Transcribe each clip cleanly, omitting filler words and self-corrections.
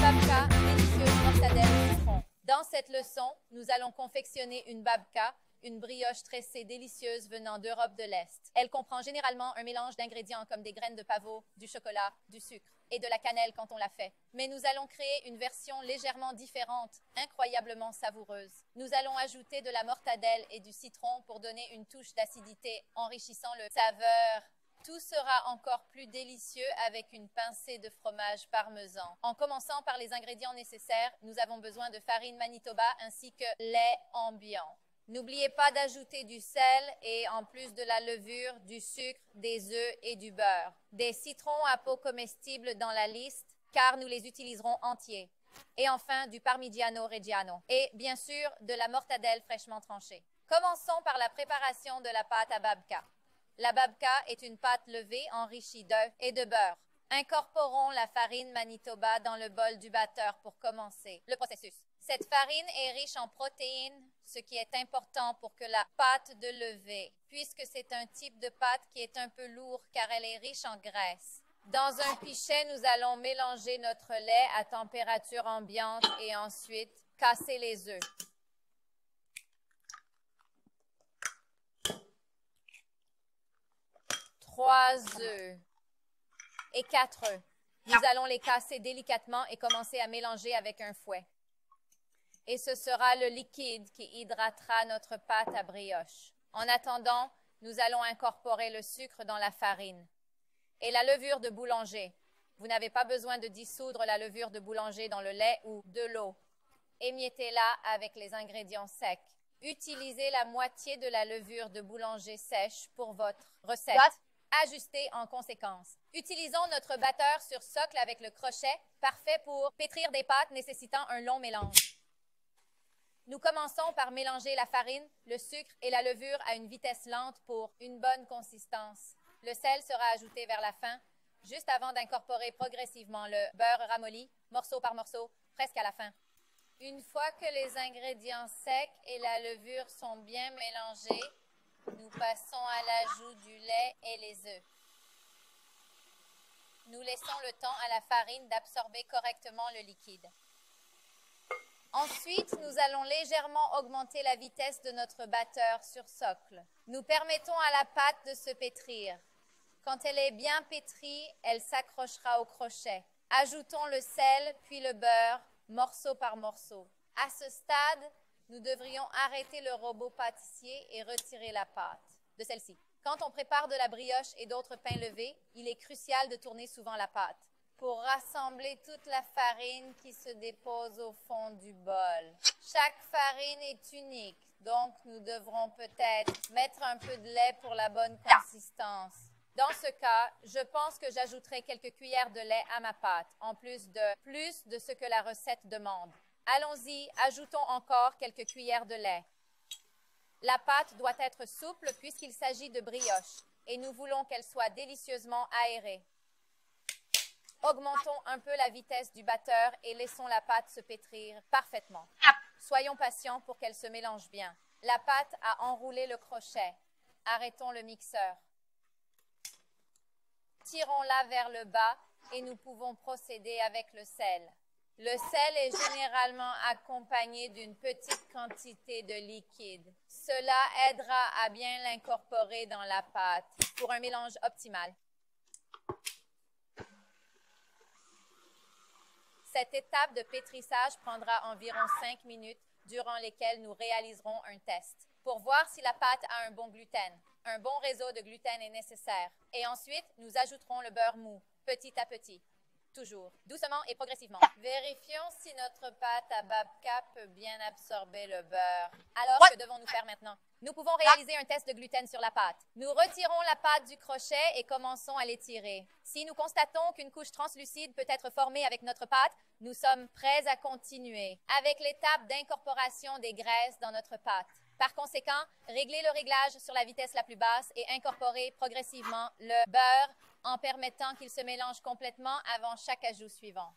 babka, délicieuse mortadelle citron. Dans cette leçon, nous allons confectionner une babka, une brioche tressée délicieuse venant d'Europe de l'Est. Elle comprend généralement un mélange d'ingrédients comme des graines de pavot, du chocolat, du sucre et de la cannelle quand on la fait. Mais nous allons créer une version légèrement différente, incroyablement savoureuse. Nous allons ajouter de la mortadelle et du citron pour donner une touche d'acidité, enrichissant le saveur. Tout sera encore plus délicieux avec une pincée de fromage parmesan. En commençant par les ingrédients nécessaires, nous avons besoin de farine Manitoba ainsi que lait ambiant. N'oubliez pas d'ajouter du sel et, en plus de la levure, du sucre, des œufs et du beurre. Des citrons à peau comestible dans la liste, car nous les utiliserons entiers. Et enfin, du Parmigiano Reggiano. Et, bien sûr, de la mortadelle fraîchement tranchée. Commençons par la préparation de la pâte à babka. La babka est une pâte levée enrichie d'œufs et de beurre. Incorporons la farine Manitoba dans le bol du batteur pour commencer le processus. Cette farine est riche en protéines, ce qui est important pour que la pâte de levée, puisque c'est un type de pâte qui est un peu lourd car elle est riche en graisse. Dans un pichet, nous allons mélanger notre lait à température ambiante et ensuite casser les œufs. Trois œufs et 4 œufs. Nous allons les casser délicatement et commencer à mélanger avec un fouet. Et ce sera le liquide qui hydratera notre pâte à brioche. En attendant, nous allons incorporer le sucre dans la farine et la levure de boulanger. Vous n'avez pas besoin de dissoudre la levure de boulanger dans le lait ou de l'eau. Émiettez-la avec les ingrédients secs. Utilisez la moitié de la levure de boulanger sèche pour votre recette. Ajustez en conséquence. Utilisons notre batteur sur socle avec le crochet, parfait pour pétrir des pâtes nécessitant un long mélange. Nous commençons par mélanger la farine, le sucre et la levure à une vitesse lente pour une bonne consistance. Le sel sera ajouté vers la fin, juste avant d'incorporer progressivement le beurre ramolli, morceau par morceau, presque à la fin. Une fois que les ingrédients secs et la levure sont bien mélangés, nous passons à l'ajout du lait et les œufs. Nous laissons le temps à la farine d'absorber correctement le liquide. Ensuite, nous allons légèrement augmenter la vitesse de notre batteur sur socle. Nous permettons à la pâte de se pétrir. Quand elle est bien pétrie, elle s'accrochera au crochet. Ajoutons le sel, puis le beurre, morceau par morceau. À ce stade, nous devrions arrêter le robot pâtissier et retirer la pâte de celle-ci. Quand on prépare de la brioche et d'autres pains levés, il est crucial de tourner souvent la pâte pour rassembler toute la farine qui se dépose au fond du bol. Chaque farine est unique, donc nous devrons peut-être mettre un peu de lait pour la bonne consistance. Dans ce cas, je pense que j'ajouterai quelques cuillères de lait à ma pâte, en plus de ce que la recette demande. Allons-y, ajoutons encore quelques cuillères de lait. La pâte doit être souple puisqu'il s'agit de brioche et nous voulons qu'elle soit délicieusement aérée. Augmentons un peu la vitesse du batteur et laissons la pâte se pétrir parfaitement. Soyons patients pour qu'elle se mélange bien. La pâte a enroulé le crochet. Arrêtons le mixeur. Tirons-la vers le bas et nous pouvons procéder avec le sel. Le sel est généralement accompagné d'une petite quantité de liquide. Cela aidera à bien l'incorporer dans la pâte pour un mélange optimal. Cette étape de pétrissage prendra environ 5 minutes, durant lesquelles nous réaliserons un test pour voir si la pâte a un bon gluten. Un bon réseau de gluten est nécessaire. Et ensuite, nous ajouterons le beurre mou, petit à petit. Toujours, doucement et progressivement. Vérifions si notre pâte à babka peut bien absorber le beurre. Alors, que devons-nous faire maintenant? Nous pouvons réaliser un test de gluten sur la pâte. Nous retirons la pâte du crochet et commençons à l'étirer. Si nous constatons qu'une couche translucide peut être formée avec notre pâte, nous sommes prêts à continuer avec l'étape d'incorporation des graisses dans notre pâte. Par conséquent, réglez le réglage sur la vitesse la plus basse et incorporez progressivement le beurre en permettant qu'il se mélange complètement avant chaque ajout suivant.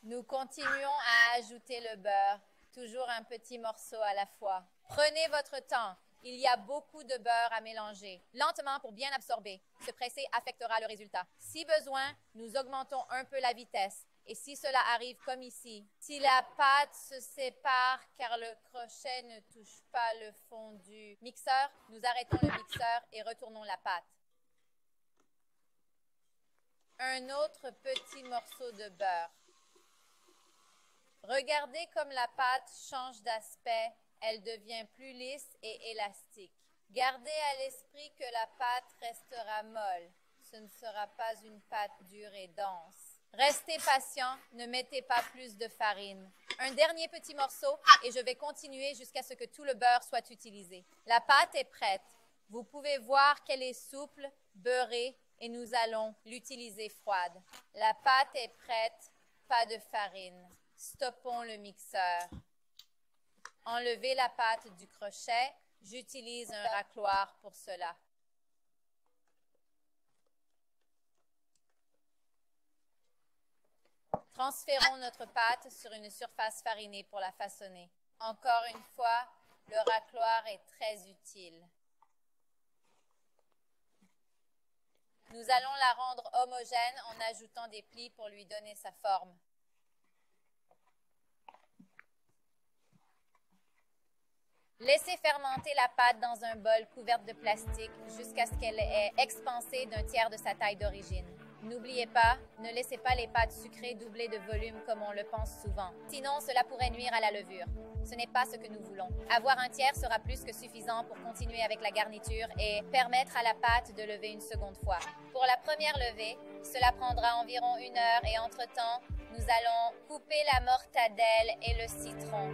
Nous continuons à ajouter le beurre, toujours un petit morceau à la fois. Prenez votre temps. Il y a beaucoup de beurre à mélanger. Lentement pour bien absorber. Se presser affectera le résultat. Si besoin, nous augmentons un peu la vitesse. Et si cela arrive comme ici, si la pâte se sépare car le crochet ne touche pas le fond du mixeur, nous arrêtons le mixeur et retournons la pâte. Un autre petit morceau de beurre. Regardez comme la pâte change d'aspect, elle devient plus lisse et élastique. Gardez à l'esprit que la pâte restera molle. Ce ne sera pas une pâte dure et dense. Restez patient, ne mettez pas plus de farine. Un dernier petit morceau et je vais continuer jusqu'à ce que tout le beurre soit utilisé. La pâte est prête. Vous pouvez voir qu'elle est souple, beurrée et nous allons l'utiliser froide. La pâte est prête, pas de farine. Stoppons le mixeur. Enlevez la pâte du crochet. J'utilise un racloir pour cela. Transférons notre pâte sur une surface farinée pour la façonner. Encore une fois, le racloir est très utile. Nous allons la rendre homogène en ajoutant des plis pour lui donner sa forme. Laissez fermenter la pâte dans un bol couvert de plastique jusqu'à ce qu'elle ait expansé d'un tiers de sa taille d'origine. N'oubliez pas, ne laissez pas les pâtes sucrées doubler de volume comme on le pense souvent. Sinon, cela pourrait nuire à la levure. Ce n'est pas ce que nous voulons. Avoir un tiers sera plus que suffisant pour continuer avec la garniture et permettre à la pâte de lever une seconde fois. Pour la première levée, cela prendra environ 1 heure et entre-temps, nous allons couper la mortadelle et le citron.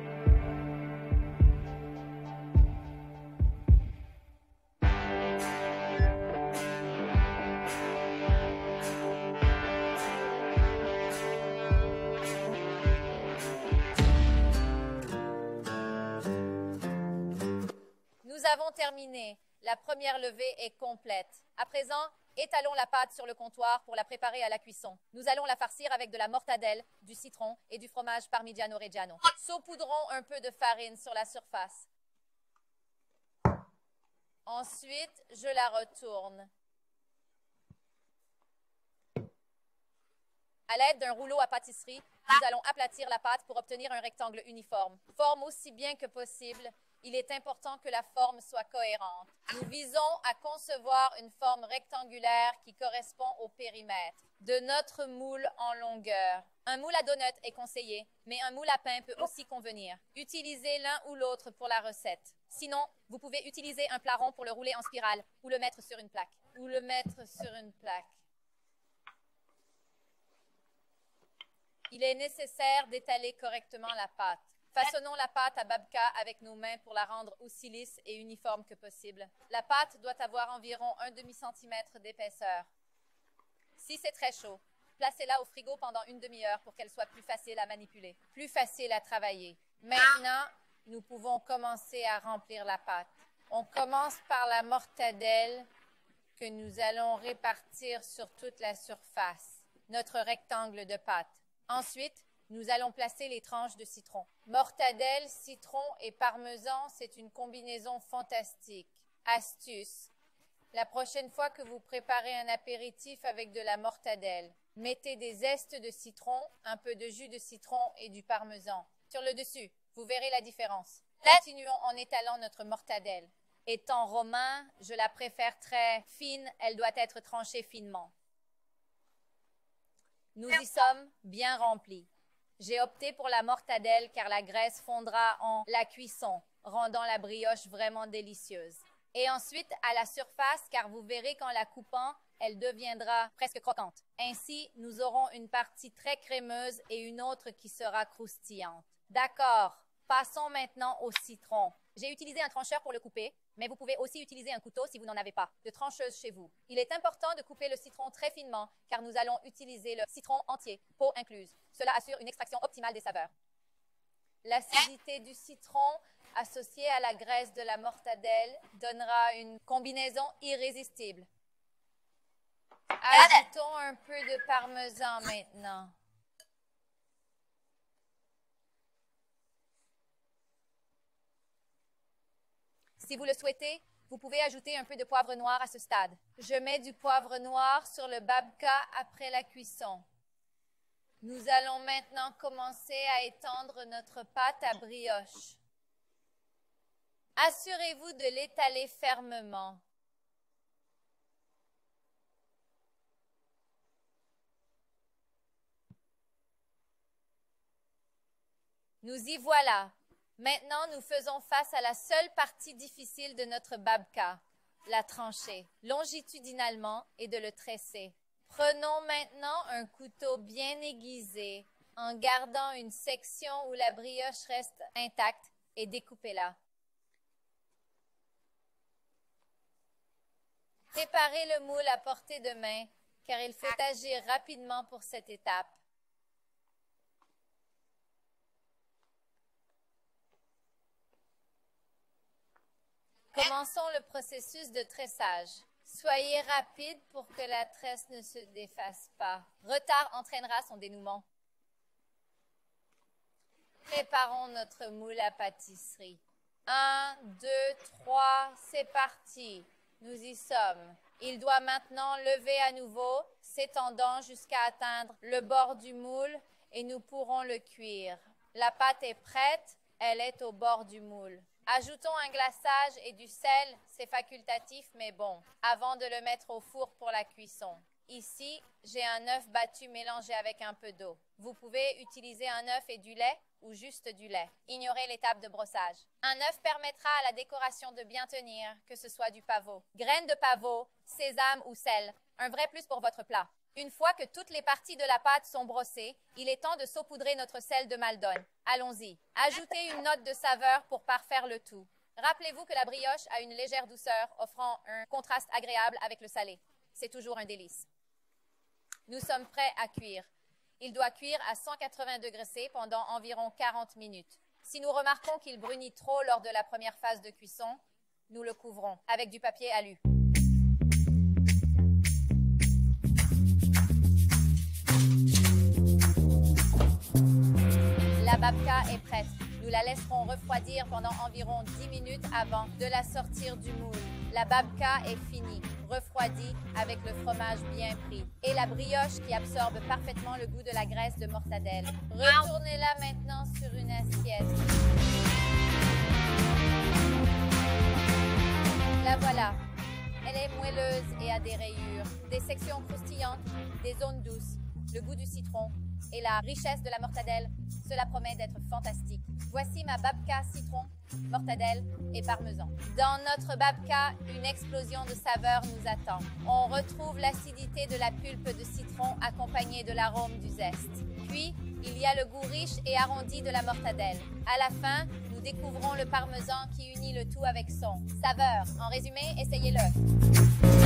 Nous avons terminé. La première levée est complète. À présent, étalons la pâte sur le comptoir pour la préparer à la cuisson. Nous allons la farcir avec de la mortadelle, du citron et du fromage Parmigiano Reggiano. Saupoudrons un peu de farine sur la surface. Ensuite, je la retourne. À l'aide d'un rouleau à pâtisserie, nous allons aplatir la pâte pour obtenir un rectangle uniforme. Forme aussi bien que possible. Il est important que la forme soit cohérente. Nous visons à concevoir une forme rectangulaire qui correspond au périmètre de notre moule en longueur. Un moule à donut est conseillé, mais un moule à pain peut aussi convenir. Utilisez l'un ou l'autre pour la recette. Sinon, vous pouvez utiliser un plat rond pour le rouler en spirale ou le mettre sur une plaque. Il est nécessaire d'étaler correctement la pâte. Façonnons la pâte à babka avec nos mains pour la rendre aussi lisse et uniforme que possible. La pâte doit avoir environ 1/2 centimètre d'épaisseur. Si c'est très chaud, placez-la au frigo pendant une demi-heure pour qu'elle soit plus facile à manipuler, plus facile à travailler. Maintenant, nous pouvons commencer à remplir la pâte. On commence par la mortadelle que nous allons répartir sur toute la surface, notre rectangle de pâte. Ensuite, nous allons placer les tranches de citron. Mortadelle, citron et parmesan, c'est une combinaison fantastique. Astuce. La prochaine fois que vous préparez un apéritif avec de la mortadelle, mettez des zestes de citron, un peu de jus de citron et du parmesan. Sur le dessus, vous verrez la différence. Continuons en étalant notre mortadelle. Étant romain, je la préfère très fine, elle doit être tranchée finement. Nous y sommes bien remplis. J'ai opté pour la mortadelle car la graisse fondra en la cuisson, rendant la brioche vraiment délicieuse. Et ensuite à la surface car vous verrez qu'en la coupant, elle deviendra presque croquante. Ainsi, nous aurons une partie très crémeuse et une autre qui sera croustillante. D'accord, passons maintenant au citron. J'ai utilisé un trancheur pour le couper, mais vous pouvez aussi utiliser un couteau si vous n'en avez pas de trancheuse chez vous. Il est important de couper le citron très finement car nous allons utiliser le citron entier, peau incluse. Cela assure une extraction optimale des saveurs. L'acidité du citron associée à la graisse de la mortadelle donnera une combinaison irrésistible. Ajoutons un peu de parmesan maintenant. Si vous le souhaitez, vous pouvez ajouter un peu de poivre noir à ce stade. Je mets du poivre noir sur le babka après la cuisson. Nous allons maintenant commencer à étendre notre pâte à brioche. Assurez-vous de l'étaler fermement. Nous y voilà. Maintenant, nous faisons face à la seule partie difficile de notre babka, la trancher longitudinalement et de le tresser. Prenons maintenant un couteau bien aiguisé en gardant une section où la brioche reste intacte et découpez-la. Préparez le moule à portée de main car il faut agir rapidement pour cette étape. Commençons le processus de tressage. Soyez rapide pour que la tresse ne se défasse pas. Retard entraînera son dénouement. Préparons notre moule à pâtisserie. 1, 2, 3, c'est parti. Nous y sommes. Il doit maintenant lever à nouveau, s'étendant jusqu'à atteindre le bord du moule et nous pourrons le cuire. La pâte est prête, elle est au bord du moule. Ajoutons un glaçage et du sel, c'est facultatif mais bon, avant de le mettre au four pour la cuisson. Ici, j'ai un œuf battu mélangé avec un peu d'eau. Vous pouvez utiliser un œuf et du lait ou juste du lait. Ignorez l'étape de brossage. Un œuf permettra à la décoration de bien tenir, que ce soit du pavot. Graines de pavot, sésame ou sel, un vrai plus pour votre plat. Une fois que toutes les parties de la pâte sont brossées, il est temps de saupoudrer notre sel de Maldon. Allons-y. Ajoutez une note de saveur pour parfaire le tout. Rappelez-vous que la brioche a une légère douceur, offrant un contraste agréable avec le salé. C'est toujours un délice. Nous sommes prêts à cuire. Il doit cuire à 180 degrés C pendant environ 40 minutes. Si nous remarquons qu'il brunit trop lors de la première phase de cuisson, nous le couvrons avec du papier alu. La babka est prête. Nous la laisserons refroidir pendant environ 10 minutes avant de la sortir du moule. La babka est finie, refroidie avec le fromage bien pris et la brioche qui absorbe parfaitement le goût de la graisse de mortadelle. Retournez-la maintenant sur une assiette. La voilà. Elle est moelleuse et a des rayures, des sections croustillantes, des zones douces, le goût du citron et la richesse de la mortadelle. Cela promet d'être fantastique. Voici ma babka citron, mortadelle et parmesan. Dans notre babka, une explosion de saveurs nous attend. On retrouve l'acidité de la pulpe de citron accompagnée de l'arôme du zeste. Puis, il y a le goût riche et arrondi de la mortadelle. À la fin, nous découvrons le parmesan qui unit le tout avec son saveur. En résumé, essayez-le.